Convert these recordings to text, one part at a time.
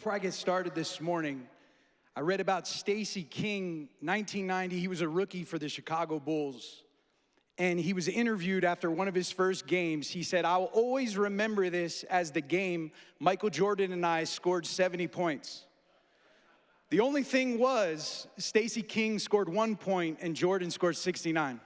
Before I get started this morning, I read about Stacey King, 1990. He was a rookie for the Chicago Bulls. And he was interviewed after one of his first games. He said, "I will always remember this as the game Michael Jordan and I scored 70 points. The only thing was, Stacey King scored 1 point and Jordan scored 69.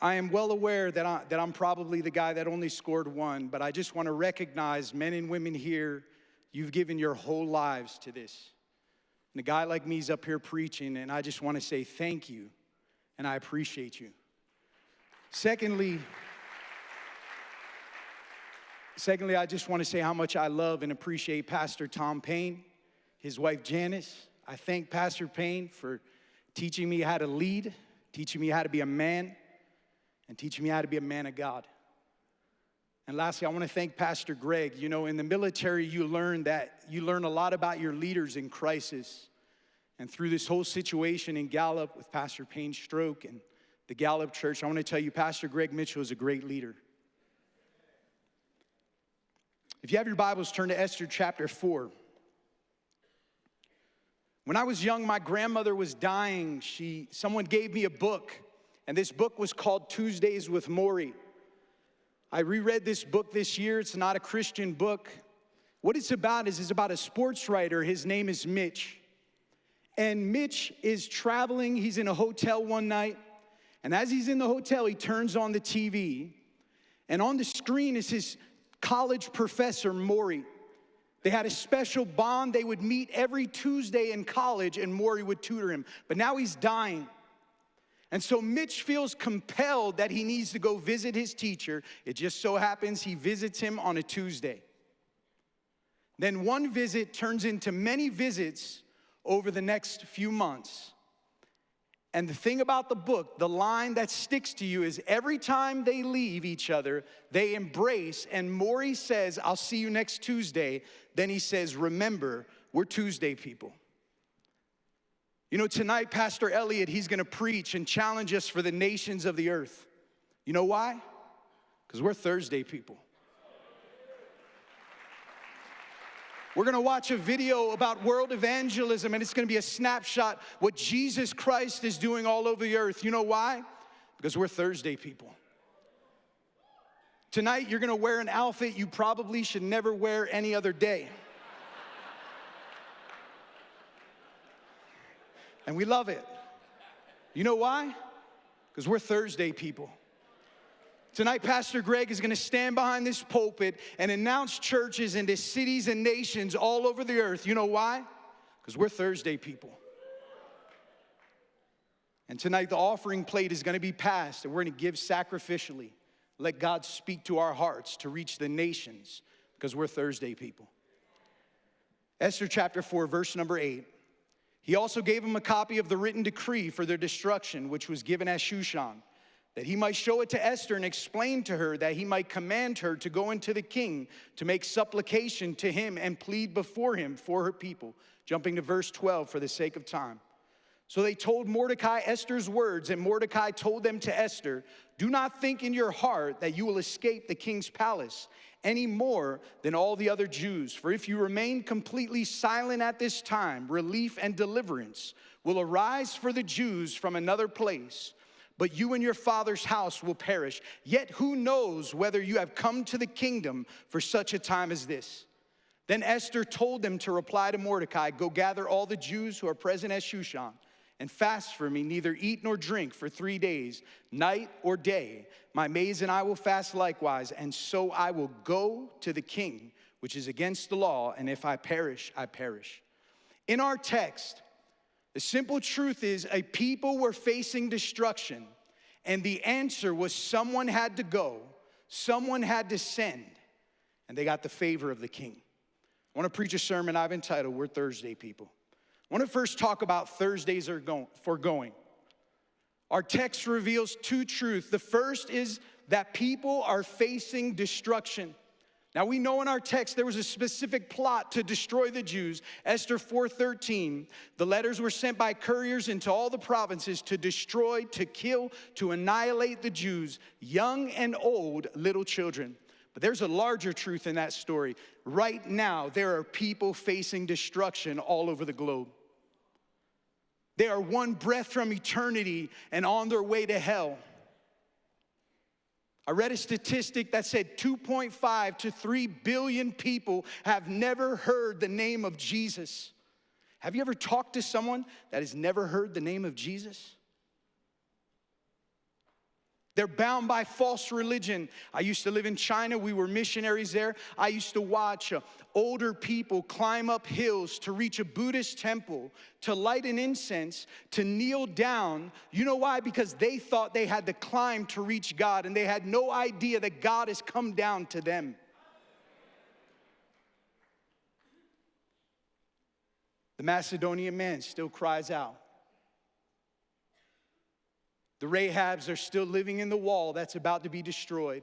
I am well aware that I'm probably the guy that only scored one, but I just want to recognize men and women here, you've given your whole lives to this. And a guy like me is up here preaching, and I just want to say thank you, and I appreciate you. Secondly, I just want to say how much I love and appreciate Pastor Tom Payne, his wife Janice. I thank Pastor Payne for teaching me how to lead, teaching me how to be a man, and teaching me how to be a man of God. And lastly, I want to thank Pastor Greg. You know, in the military, you learn a lot about your leaders in crisis. And through this whole situation in Gallup with Pastor Payne's stroke and the Gallup Church, I want to tell you, Pastor Greg Mitchell is a great leader. If you have your Bibles, turn to Esther chapter 4. When I was young, my grandmother was dying. Someone gave me a book, and this book was called Tuesdays with Maury. I reread this book this year. It's not a Christian book. What it's about is about a sports writer. His name is Mitch. And Mitch is traveling. He's in a hotel one night. And as he's in the hotel, he turns on the TV. And on the screen is his college professor, Maury. They had a special bond. They would meet every Tuesday in college, and Maury would tutor him. But now he's dying. And so Mitch feels compelled that he needs to go visit his teacher. It just so happens he visits him on a Tuesday. Then one visit turns into many visits over the next few months. And the thing about the book, the line that sticks to you is every time they leave each other, they embrace, and Maury says, "I'll see you next Tuesday." Then he says, "Remember, we're Tuesday people." You know, tonight, Pastor Elliott, he's going to preach and challenge us for the nations of the earth. You know why? Because we're Thursday people. We're going to watch a video about world evangelism, and it's going to be a snapshot what Jesus Christ is doing all over the earth. You know why? Because we're Thursday people. Tonight, you're going to wear an outfit you probably should never wear any other day. And we love it. You know why? Because we're Thursday people. Tonight, Pastor Greg is going to stand behind this pulpit and announce churches into cities and nations all over the earth. You know why? Because we're Thursday people. And tonight, the offering plate is going to be passed, and we're going to give sacrificially. Let God speak to our hearts to reach the nations, because we're Thursday people. Esther chapter 4, verse number 8. He also gave him a copy of the written decree for their destruction, which was given at Shushan, that he might show it to Esther and explain to her, that he might command her to go into the king to make supplication to him and plead before him for her people. Jumping to verse 12 for the sake of time. So they told Mordecai Esther's words, and Mordecai told them to Esther, "Do not think in your heart that you will escape the king's palace any more than all the other Jews. For if you remain completely silent at this time, relief and deliverance will arise for the Jews from another place. But you and your father's house will perish. Yet who knows whether you have come to the kingdom for such a time as this?" Then Esther told them to reply to Mordecai, "Go gather all the Jews who are present at Shushan, and fast for me, neither eat nor drink for 3 days, night or day. My maids and I will fast likewise, and so I will go to the king, which is against the law, and if I perish, I perish." In our text, the simple truth is a people were facing destruction, and the answer was someone had to go, someone had to send, and they got the favor of the king. I want to preach a sermon I've entitled, "We're Thursday People." I want to first talk about Thursdays are foregoing. Our text reveals two truths. The first is that people are facing destruction. Now we know in our text there was a specific plot to destroy the Jews. Esther 4:13, the letters were sent by couriers into all the provinces to destroy, to kill, to annihilate the Jews, young and old, little children. But there's a larger truth in that story. Right now, there are people facing destruction all over the globe. They are one breath from eternity and on their way to hell. I read a statistic that said 2.5 to 3 billion people have never heard the name of Jesus. Have you ever talked to someone that has never heard the name of Jesus? They're bound by false religion. I used to live in China. We were missionaries there. I used to watch older people climb up hills to reach a Buddhist temple, to light an incense, to kneel down. You know why? Because they thought they had to climb to reach God, and they had no idea that God has come down to them. The Macedonian man still cries out. The Rahabs are still living in the wall that's about to be destroyed.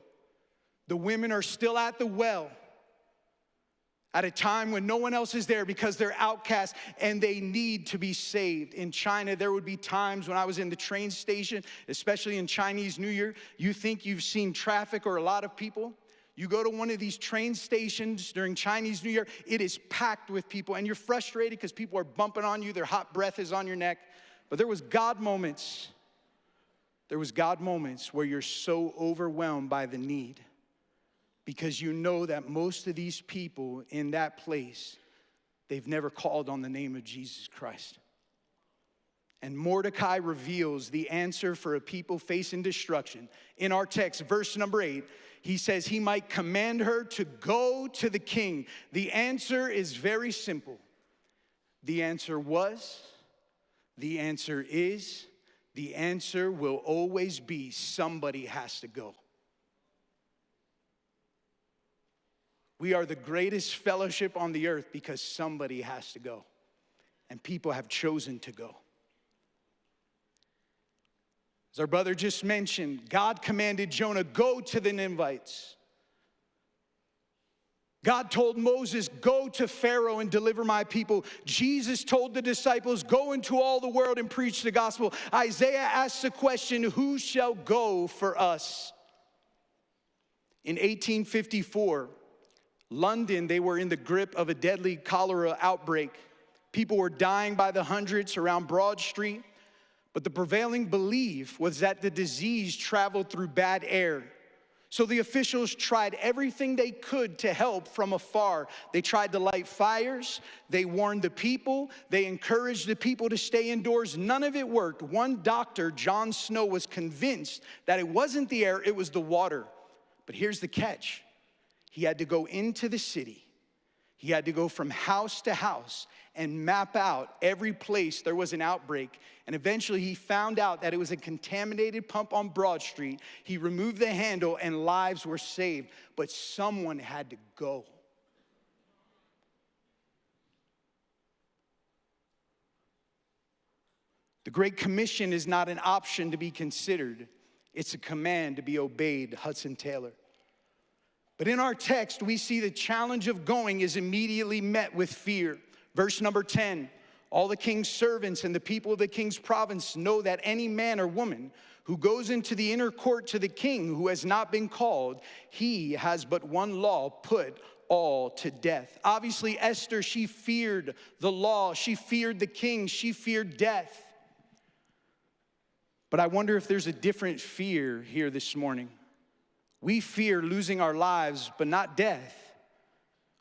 The women are still at the well at a time when no one else is there because they're outcasts and they need to be saved. In China, there would be times when I was in the train station, especially in Chinese New Year, you think you've seen traffic or a lot of people. You go to one of these train stations during Chinese New Year, it is packed with people, and you're frustrated because people are bumping on you, their hot breath is on your neck. But there was God moments. There was God moments where you're so overwhelmed by the need because you know that most of these people in that place, they've never called on the name of Jesus Christ. And Mordecai reveals the answer for a people facing destruction. In our text, verse number 8, he says he might command her to go to the king. The answer is very simple. The answer was, the answer is, the answer will always be somebody has to go. We are the greatest fellowship on the earth because somebody has to go. And people have chosen to go. As our brother just mentioned, God commanded Jonah, go to the Ninevites. God told Moses, go to Pharaoh and deliver my people. Jesus told the disciples, go into all the world and preach the gospel. Isaiah asks the question, who shall go for us? In 1854, London, they were in the grip of a deadly cholera outbreak. People were dying by the hundreds around Broad Street. But the prevailing belief was that the disease traveled through bad air. So the officials tried everything they could to help from afar. They tried to light fires. They warned the people. They encouraged the people to stay indoors. None of it worked. One doctor, John Snow, was convinced that it wasn't the air, it was the water. But here's the catch. He had to go into the city. He had to go from house to house and map out every place there was an outbreak. And eventually he found out that it was a contaminated pump on Broad Street. He removed the handle and lives were saved. But someone had to go. The Great Commission is not an option to be considered. It's a command to be obeyed, Hudson Taylor. But in our text, we see the challenge of going is immediately met with fear. Verse number 10, all the king's servants and the people of the king's province know that any man or woman who goes into the inner court to the king who has not been called, he has but one law, put all to death. Obviously, Esther, she feared the law. She feared the king. She feared death. But I wonder if there's a different fear here this morning. We fear losing our lives, but not death.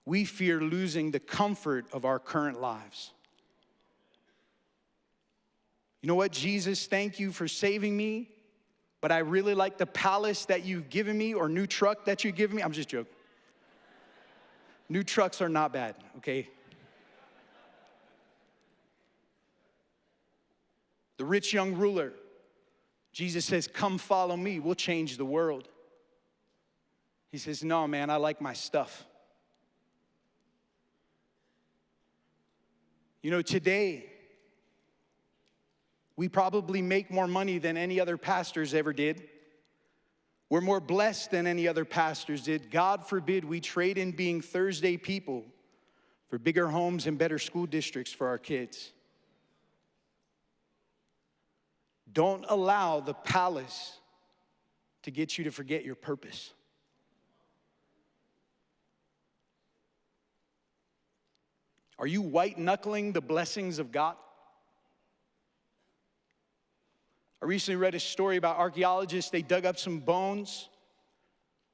We fear losing the comfort of our current lives. You know what, Jesus, thank you for saving me, but I really like the palace that you've given me or new truck that you've given me. I'm just joking. New trucks are not bad, okay? The rich young ruler, Jesus says, come follow me, we'll change the world. He says, no, man, I like my stuff. You know, today, we probably make more money than any other pastors ever did. We're more blessed than any other pastors did. God forbid we trade in being Thursday people for bigger homes and better school districts for our kids. Don't allow the palace to get you to forget your purpose. Are you white-knuckling the blessings of God? I recently read a story about archaeologists. They dug up some bones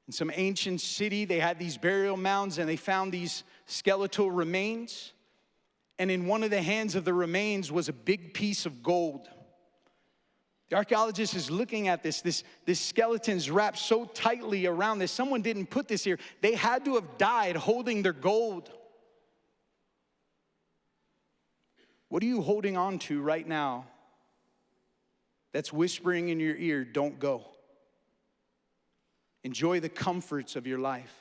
in some ancient city. They had these burial mounds, and they found these skeletal remains. And in one of the hands of the remains was a big piece of gold. The archaeologist is looking at this skeleton's wrapped so tightly around this. Someone didn't put this here. They had to have died holding their gold. What are you holding on to right now that's whispering in your ear, don't go? Enjoy the comforts of your life.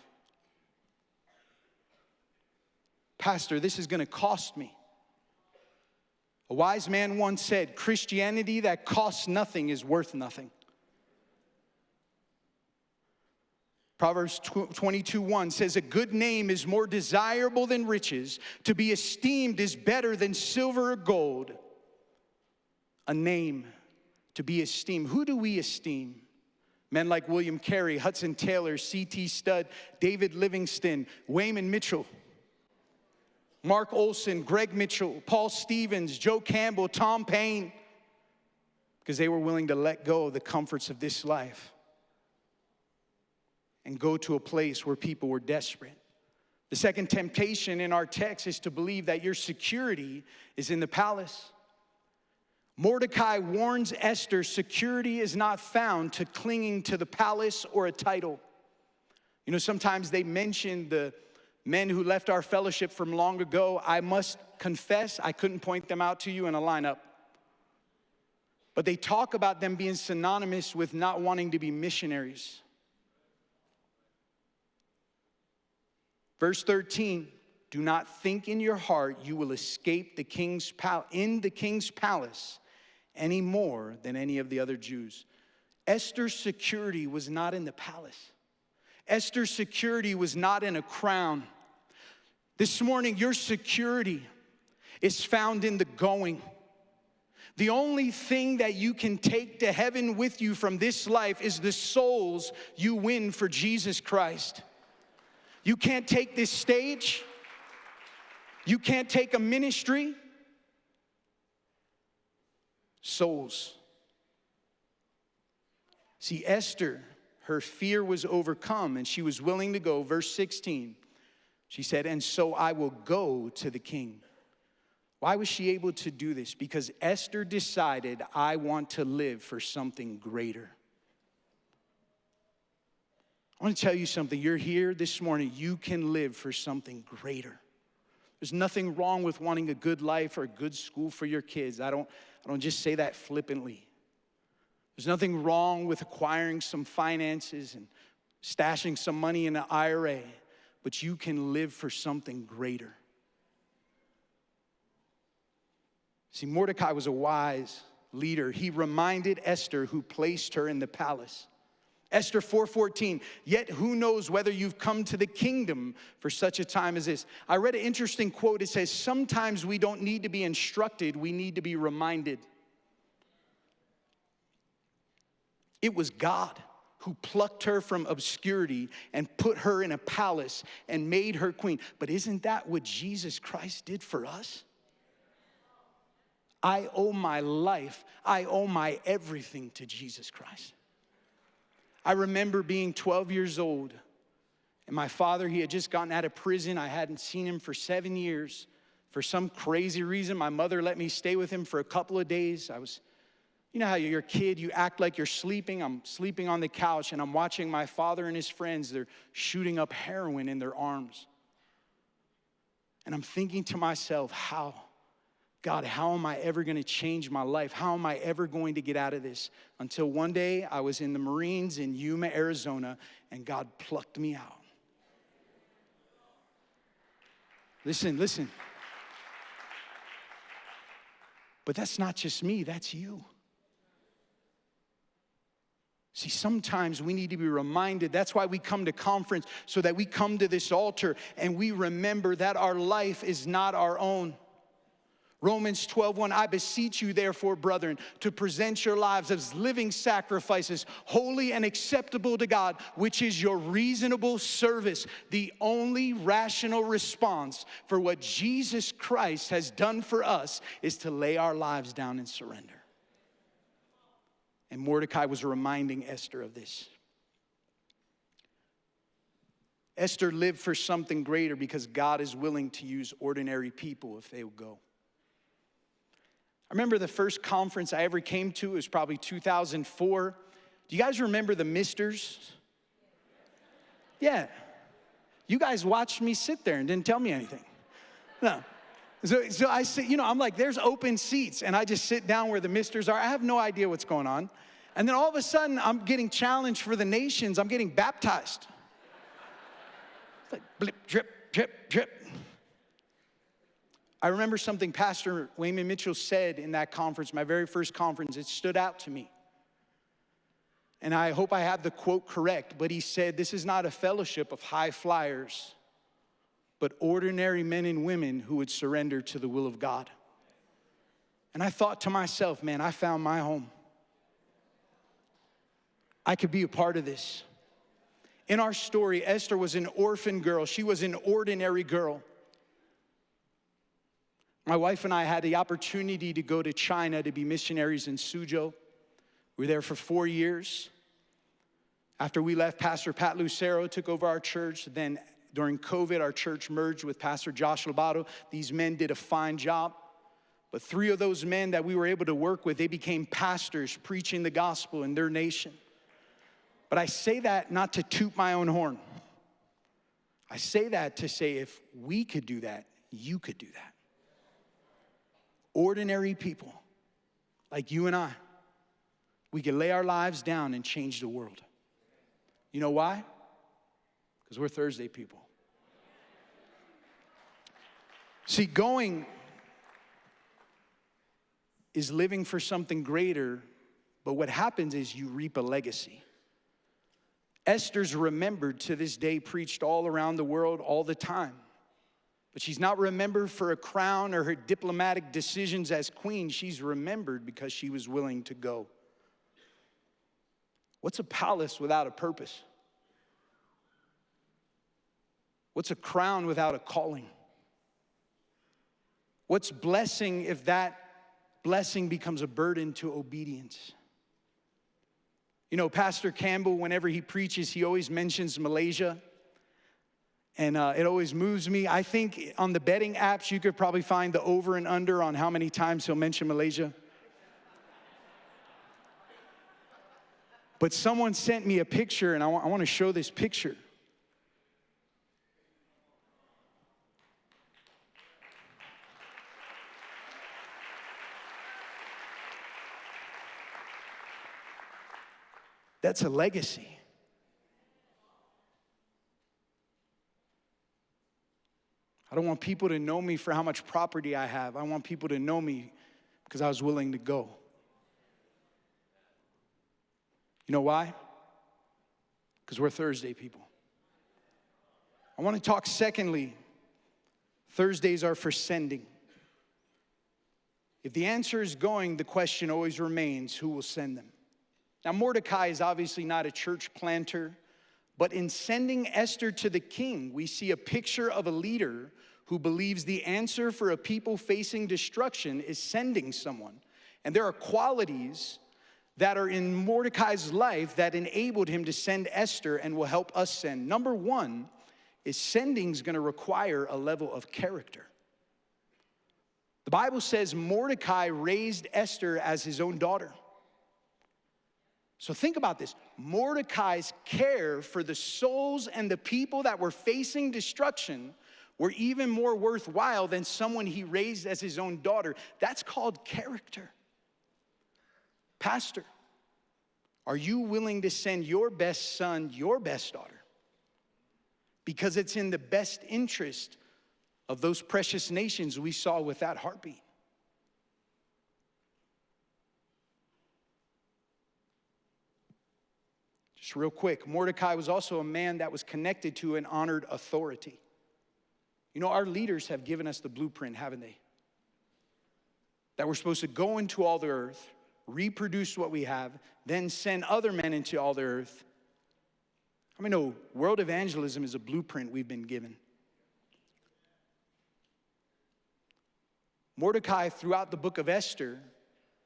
Pastor, this is going to cost me. A wise man once said, Christianity that costs nothing is worth nothing. Proverbs 22:1 says, a good name is more desirable than riches. To be esteemed is better than silver or gold. A name to be esteemed. Who do we esteem? Men like William Carey, Hudson Taylor, C.T. Studd, David Livingston, Wayman Mitchell, Mark Olson, Greg Mitchell, Paul Stevens, Joe Campbell, Tom Paine, because they were willing to let go of the comforts of this life and go to a place where people were desperate. The second temptation in our text is to believe that your security is in the palace. Mordecai warns Esther, security is not found to clinging to the palace or a title. You know, sometimes they mention the men who left our fellowship from long ago. I must confess, I couldn't point them out to you in a lineup. But they talk about them being synonymous with not wanting to be missionaries. Verse 13, do not think in your heart you will escape the king's palace any more than any of the other Jews. Esther's security was not in the palace. Esther's security was not in a crown. This morning, your security is found in the going. The only thing that you can take to heaven with you from this life is the souls you win for Jesus Christ. You can't take this stage. You can't take a ministry. Souls. See, Esther, her fear was overcome and she was willing to go. Verse 16, she said, and so I will go to the king. Why was she able to do this? Because Esther decided, I want to live for something greater. I want to tell you something. You're here this morning. You can live for something greater. There's nothing wrong with wanting a good life or a good school for your kids. I don't just say that flippantly. There's nothing wrong with acquiring some finances and stashing some money in an IRA, but you can live for something greater. See, Mordecai was a wise leader. He reminded Esther, who placed her in the palace. Esther 4:14, yet who knows whether you've come to the kingdom for such a time as this. I read an interesting quote. It says, sometimes we don't need to be instructed, we need to be reminded. It was God who plucked her from obscurity and put her in a palace and made her queen. But isn't that what Jesus Christ did for us? I owe my life, I owe my everything to Jesus Christ. I remember being 12 years old, and my father, he had just gotten out of prison. I hadn't seen him for 7 years. For some crazy reason, my mother let me stay with him for a couple of days. You know how you're a kid, you act like you're sleeping. I'm sleeping on the couch, and I'm watching my father and his friends. They're shooting up heroin in their arms. And I'm thinking to myself, God, how am I ever going to change my life? How am I ever going to get out of this? Until one day I was in the Marines in Yuma, Arizona, and God plucked me out. Listen. But that's not just me, that's you. See, sometimes we need to be reminded. That's why we come to conference, so that we come to this altar and we remember that our life is not our own. Romans 12:1, I beseech you, therefore, brethren, to present your lives as living sacrifices, holy and acceptable to God, which is your reasonable service. The only rational response for what Jesus Christ has done for us is to lay our lives down and surrender. And Mordecai was reminding Esther of this. Esther lived for something greater because God is willing to use ordinary people if they will go. I remember the first conference I ever came to, it was probably 2004. Do you guys remember the Misters? Yeah. You guys watched me sit there and didn't tell me anything. No. So I sit, I'm like, there's open seats, and I just sit down where the Misters are. I have no idea what's going on. And then all of a sudden, I'm getting challenged for the nations. I'm getting baptized. It's like blip, drip, drip, drip. I remember something Pastor Wayman Mitchell said in that conference, my very first conference. It stood out to me. And I hope I have the quote correct, but he said, this is not a fellowship of high flyers, but ordinary men and women who would surrender to the will of God. And I thought to myself, man, I found my home. I could be a part of this. In our story, Esther was an orphan girl. She was an ordinary girl. My wife and I had the opportunity to go to China to be missionaries in Suzhou. We were there for 4 years. After we left, Pastor Pat Lucero took over our church. Then during COVID, our church merged with Pastor Josh Lobato. These men did a fine job. But 3 of those men that we were able to work with, they became pastors preaching the gospel in their nation. But I say that not to toot my own horn. I say that to say if we could do that, you could do that. Ordinary people like you and I, we can lay our lives down and change the world. You know why? Because we're Thursday people. See, going is living for something greater, but what happens is you reap a legacy. Esther's remembered to this day, preached all around the world all the time. But she's not remembered for a crown or her diplomatic decisions as queen. She's remembered because she was willing to go. What's a palace without a purpose? What's a crown without a calling? What's blessing if that blessing becomes a burden to obedience? You know, Pastor Campbell, whenever he preaches, he always mentions Malaysia. And it always moves me. I think on the betting apps, you could probably find the over and under on how many times he'll mention Malaysia. But someone sent me a picture, and I want to show this picture. That's a legacy. I don't want people to know me for how much property I have. I want people to know me because I was willing to go. You know why? Because we're Thursday people. I want to talk secondly, Thursdays are for sending. If the answer is going, the question always remains, who will send them? Now, Mordecai is obviously not a church planter, but in sending Esther to the king, we see a picture of a leader who believes the answer for a people facing destruction is sending someone. And there are qualities that are in Mordecai's life that enabled him to send Esther and will help us send. Number one is sending is going to require a level of character. The Bible says Mordecai raised Esther as his own daughter. So think about this. Mordecai's care for the souls and the people that were facing destruction were even more worthwhile than someone he raised as his own daughter. That's called character. Pastor, are you willing to send your best son, your best daughter? Because it's in the best interest of those precious nations we saw with that heartbeat. Just real quick, Mordecai was also a man that was connected to and honored authority. You know, our leaders have given us the blueprint, haven't they? that we're supposed to go into all the earth, reproduce what we have, then send other men into all the earth. How many know world evangelism is a blueprint we've been given? Mordecai, throughout the book of Esther,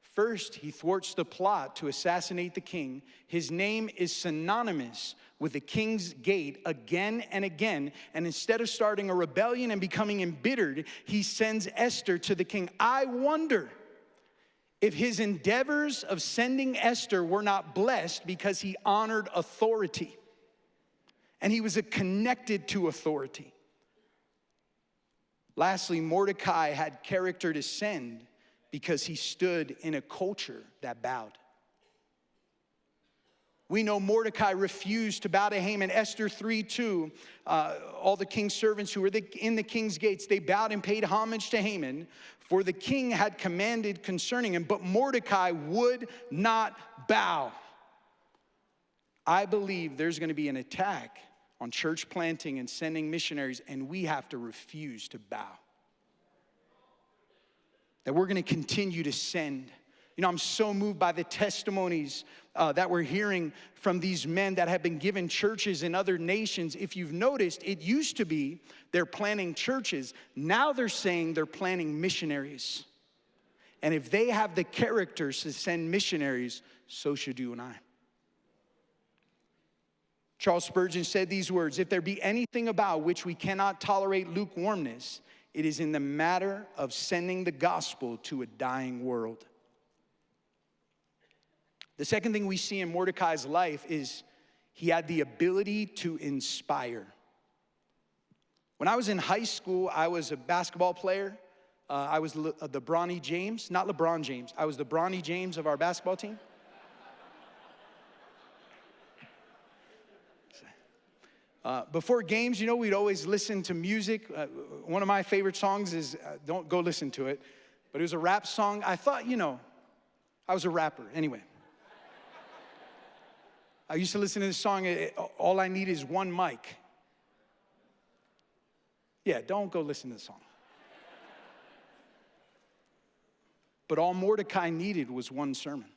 first, he thwarts the plot to assassinate the king. His name is synonymous with the king's gate again and again. And instead of starting a rebellion and becoming embittered, he sends Esther to the king. I wonder if his endeavors of sending Esther were not blessed because he honored authority. And he was connected to authority. Lastly, Mordecai had character to send because he stood in a culture that bowed. We know Mordecai refused to bow to Haman. Esther 3:2, all the king's servants who were in the king's gates, they bowed and paid homage to Haman, for the king had commanded concerning him, but Mordecai would not bow. I believe there's going to be an attack on church planting and sending missionaries, and we have to refuse to bow. That we're going to continue to send. You know, I'm so moved by the testimonies that we're hearing from these men that have been given churches in other nations. If you've noticed, it used to be they're planting churches. Now they're saying they're planting missionaries. And if they have the characters to send missionaries, so should you and I. Charles Spurgeon said these words, "If there be anything about which we cannot tolerate lukewarmness, it is in the matter of sending the gospel to a dying world." The second thing we see in Mordecai's life is he had the ability to inspire. When I was in high school, I was a basketball player. I was the Bronny James, not LeBron James. I was the Bronny James of our basketball team. Before games, you know, we'd always listen to music. One of my favorite songs is, don't go listen to it, but it was a rap song. I thought, you know, I was a rapper. Anyway. I used to listen to this song, All I Need Is One Mic. Yeah, don't go listen to the song. But all Mordecai needed was one sermon.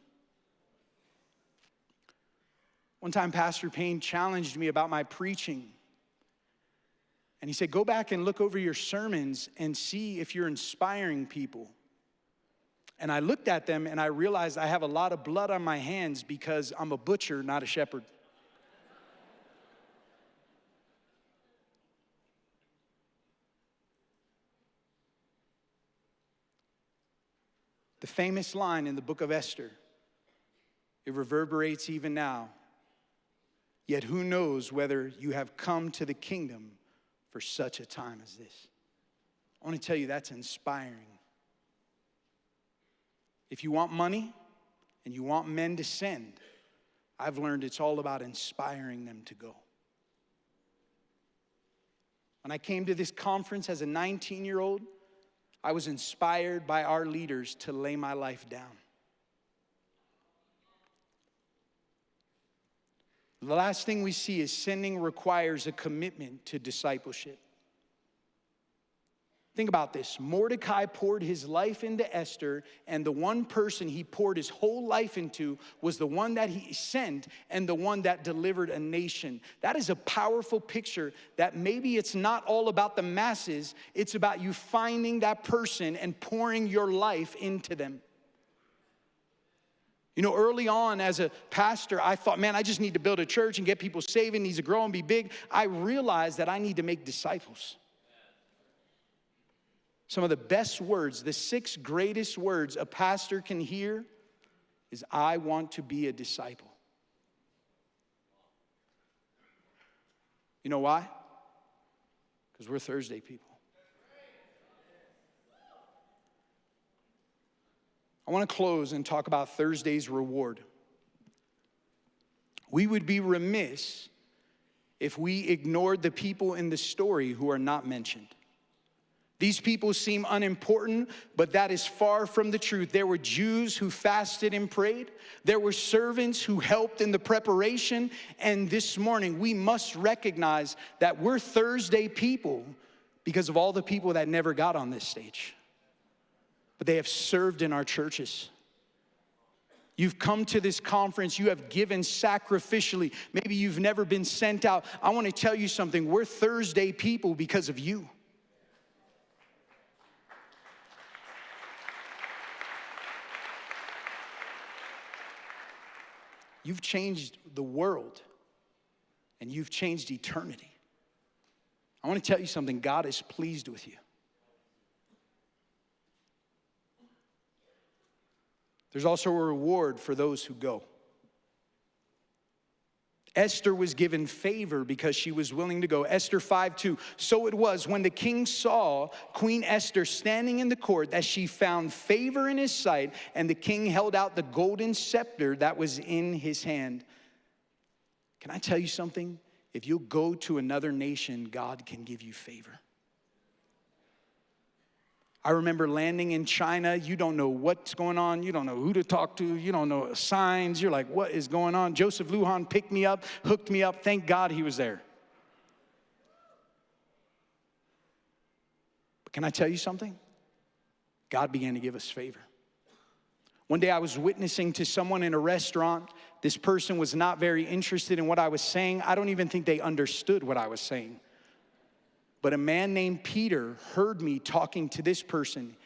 One time, Pastor Payne challenged me about my preaching. And he said, go back and look over your sermons and see if you're inspiring people. And I looked at them and I realized I have a lot of blood on my hands because I'm a butcher, not a shepherd. The famous line in the book of Esther, it reverberates even now. Yet who knows whether you have come to the kingdom for such a time as this? I want to tell you that's inspiring. If you want money and you want men to send, I've learned it's all about inspiring them to go. When I came to this conference as a 19-year-old, I was inspired by our leaders to lay my life down. The last thing we see is sending requires a commitment to discipleship. Think about this. Mordecai poured his life into Esther, and the one person he poured his whole life into was the one that he sent and the one that delivered a nation. That is a powerful picture that maybe it's not all about the masses. It's about you finding that person and pouring your life into them. You know, early on as a pastor, I thought, man, I just need to build a church and get people saved. It needs to grow and be big. I realized that I need to make disciples. Some of the best words, the 6 greatest words a pastor can hear is, I want to be a disciple. You know why? Because we're Thursday people. I want to close and talk about Thursday's reward. We would be remiss if we ignored the people in the story who are not mentioned. These people seem unimportant, but that is far from the truth. There were Jews who fasted and prayed. There were servants who helped in the preparation. And this morning, we must recognize that we're Thursday people because of all the people that never got on this stage. but they have served in our churches. You've come to this conference, you have given sacrificially. Maybe you've never been sent out. I want to tell you something. We're Thursday people because of you. You've changed the world, and you've changed eternity. I want to tell you something. God is pleased with you. There's also a reward for those who go. Esther was given favor because she was willing to go. Esther 5:2. So it was when the king saw Queen Esther standing in the court that she found favor in his sight, and the king held out the golden scepter that was in his hand. Can I tell you something? If you'll go to another nation, God can give you favor. I remember landing in China. You don't know what's going on. You don't know who to talk to. You don't know signs. You're like, what is going on? Joseph Lujan picked me up, hooked me up. Thank God he was there. But can I tell you something? God began to give us favor. One day I was witnessing to someone in a restaurant. This person was not very interested in what I was saying. I don't even think they understood what I was saying. But a man named Peter heard me talking to this person.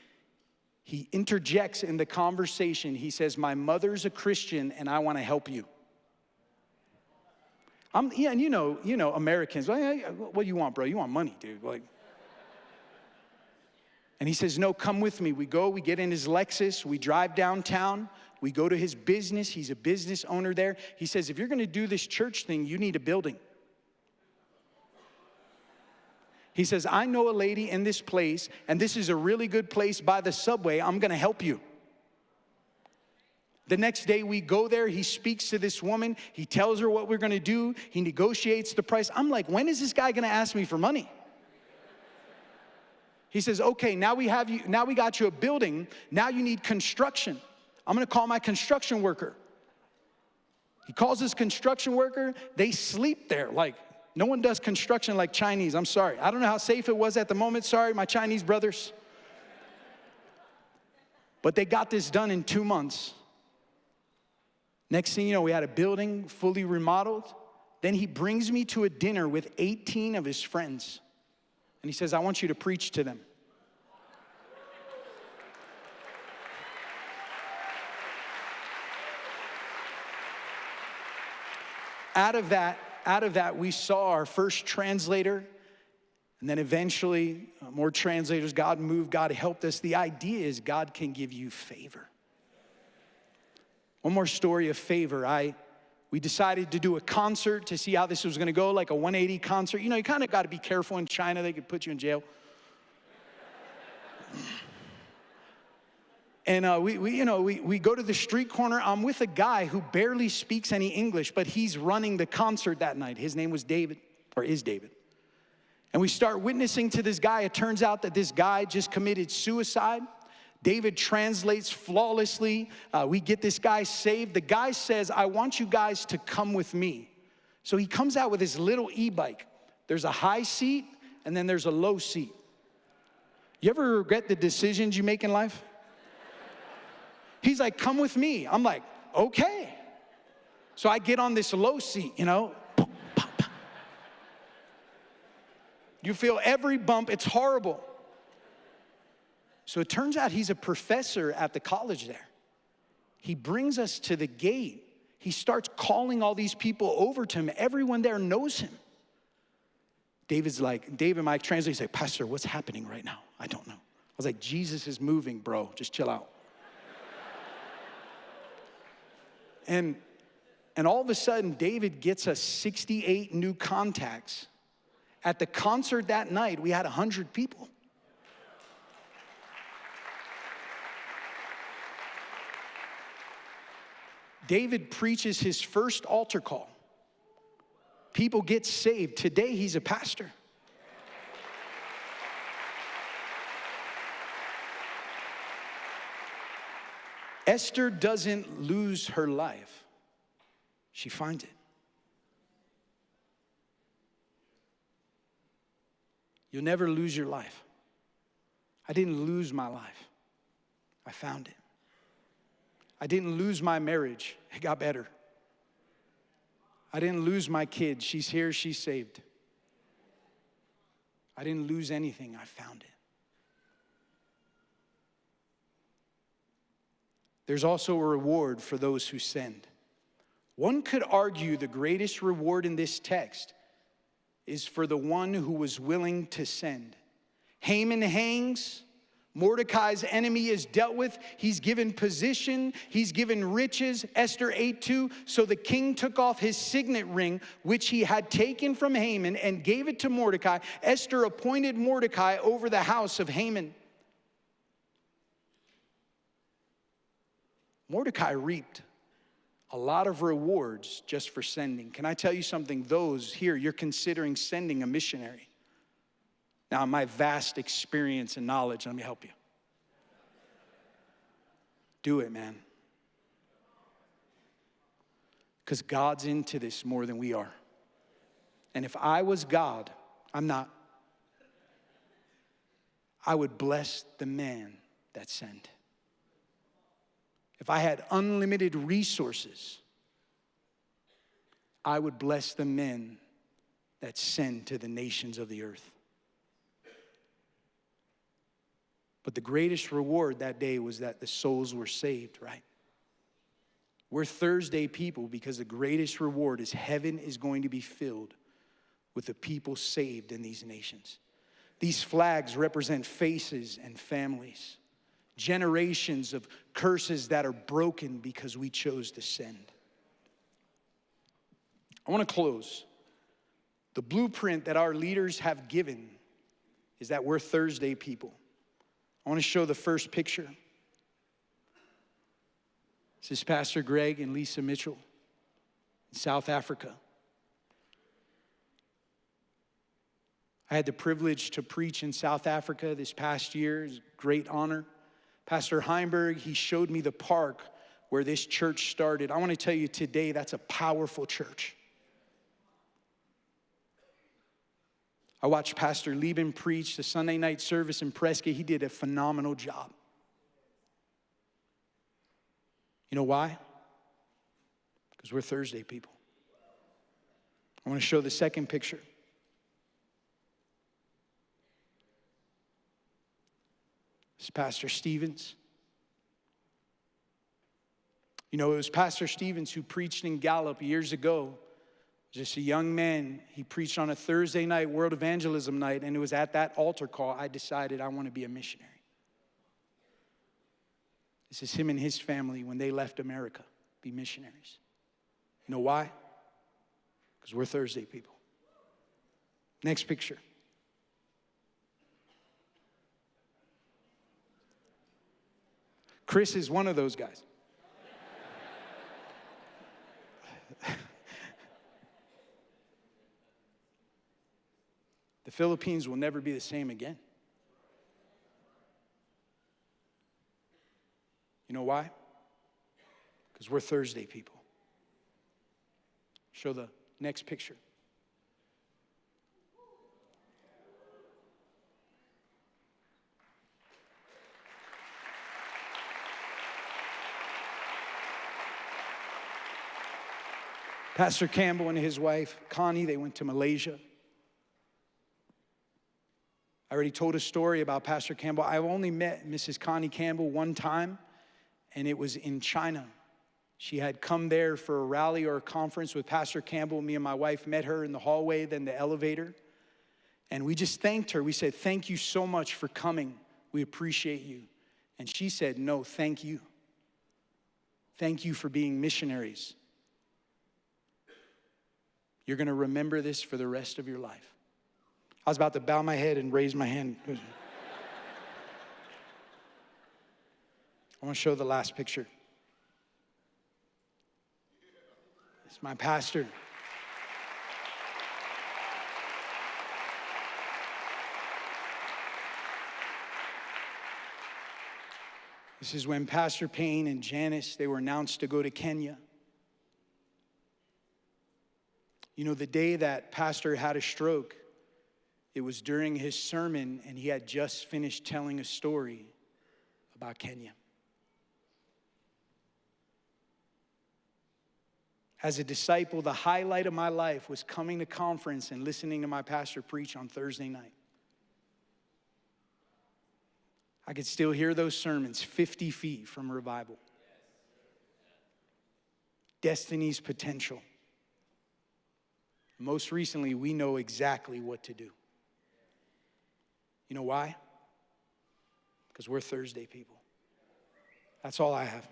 He interjects in the conversation. He says, my mother's a Christian and I want to help you. And you know, Americans, what do you want, bro? You want money, dude. And he says, no, come with me. We go, we get in his Lexus, we drive downtown, we go to his business. He's a business owner there. He says, if you're going to do this church thing, you need a building. He says, I know a lady in this place, and this is a really good place by the subway. I'm going to help you. The next day we go there. He speaks to this woman. He tells her what we're going to do. He negotiates the price. I'm like, when is this guy going to ask me for money? He says, okay, now we got you a building. Now you need construction. I'm going to call my construction worker. He calls his construction worker. They sleep there. Like, no one does construction like Chinese. I'm sorry. I don't know how safe it was at the moment. Sorry, my Chinese brothers. But they got this done in 2 months. Next thing you know, we had a building fully remodeled. Then he brings me to a dinner with 18 of his friends. And he says, I want you to preach to them. Out of that, we saw our first translator, and then eventually more translators. God moved, God helped us. The idea is God can give you favor. One more story of favor. We decided to do a concert to see how this was going to go, like a 180 concert. You know, you kind of got to be careful in China. They could put you in jail. And we go to the street corner. I'm with a guy who barely speaks any English, but he's running the concert that night. His name was David, or is David. And we start witnessing to this guy. It turns out that this guy just committed suicide. David translates flawlessly. We get this guy saved. The guy says, I want you guys to come with me. So he comes out with his little e-bike. There's a high seat, and then there's a low seat. You ever regret the decisions you make in life? He's like, come with me. I'm like, okay. So I get on this low seat, you know. You feel every bump. It's horrible. So it turns out he's a professor at the college there. He brings us to the gate. He starts calling all these people over to him. Everyone there knows him. David, my translator, say, Pastor, what's happening right now? I don't know. I was like, Jesus is moving, bro. Just chill out. And all of a sudden, David gets us 68 new contacts. At the concert that night, we had 100 people. David preaches his first altar call. People get saved. Today, he's a pastor. Esther doesn't lose her life. She finds it. You'll never lose your life. I didn't lose my life. I found it. I didn't lose my marriage. It got better. I didn't lose my kid. She's here, she's saved. I didn't lose anything. I found it. There's also a reward for those who send. One could argue the greatest reward in this text is for the one who was willing to send. Haman hangs. Mordecai's enemy is dealt with. He's given position. He's given riches. Esther 8:2. So the king took off his signet ring, which he had taken from Haman, and gave it to Mordecai. Esther appointed Mordecai over the house of Haman. Mordecai reaped a lot of rewards just for sending. Can I tell you something? Those here, you're considering sending a missionary. Now, in my vast experience and knowledge, let me help you. Do it, man. Because God's into this more than we are. And if I was God, I'm not, I would bless the man that sent. If I had unlimited resources, I would bless the men that send to the nations of the earth. But the greatest reward that day was that the souls were saved, right? We're Thursday people because the greatest reward is heaven is going to be filled with the people saved in these nations. These flags represent faces and families, generations of curses that are broken because we chose to send. I want to close. The blueprint that our leaders have given is that we're Thursday people. I want to show the first picture. This is Pastor Greg and Lisa Mitchell in South Africa. I had the privilege to preach in South Africa this past year. It was a great honor. Pastor Heimberg, he showed me the park where this church started. I want to tell you today, that's a powerful church. I watched Pastor Lieben preach the Sunday night service in Prescott. He did a phenomenal job. You know why? Because we're Thursday people. I want to show the second picture. This is Pastor Stevens. You know, it was Pastor Stevens who preached in Gallup years ago. Just a young man, he preached on a Thursday night, World Evangelism night, and it was at that altar call I decided I want to be a missionary. This is him and his family when they left America, be missionaries. You know why? Because we're Thursday people. Next picture. Chris is one of those guys. The Philippines will never be the same again. You know why? Because we're Thursday people. Show the next picture. Pastor Campbell and his wife, Connie, they went to Malaysia. I already told a story about Pastor Campbell. I've only met Mrs. Connie Campbell one time, and it was in China. She had come there for a rally or a conference with Pastor Campbell. Me and my wife met her in the hallway, then the elevator. And we just thanked her. We said, thank you so much for coming. We appreciate you. And she said, no, thank you. Thank you for being missionaries. You're going to remember this for the rest of your life. I was about to bow my head and raise my hand. I want to show the last picture. It's my pastor. This is when Pastor Payne and Janice, they were announced to go to Kenya. You know, the day that Pastor had a stroke, it was during his sermon, and he had just finished telling a story about Kenya. As a disciple, the highlight of my life was coming to conference and listening to my pastor preach on Thursday night. I could still hear those sermons 50 feet from revival. Destiny's potential. Most recently, we know exactly what to do. You know why? Because we're Thursday people. That's all I have.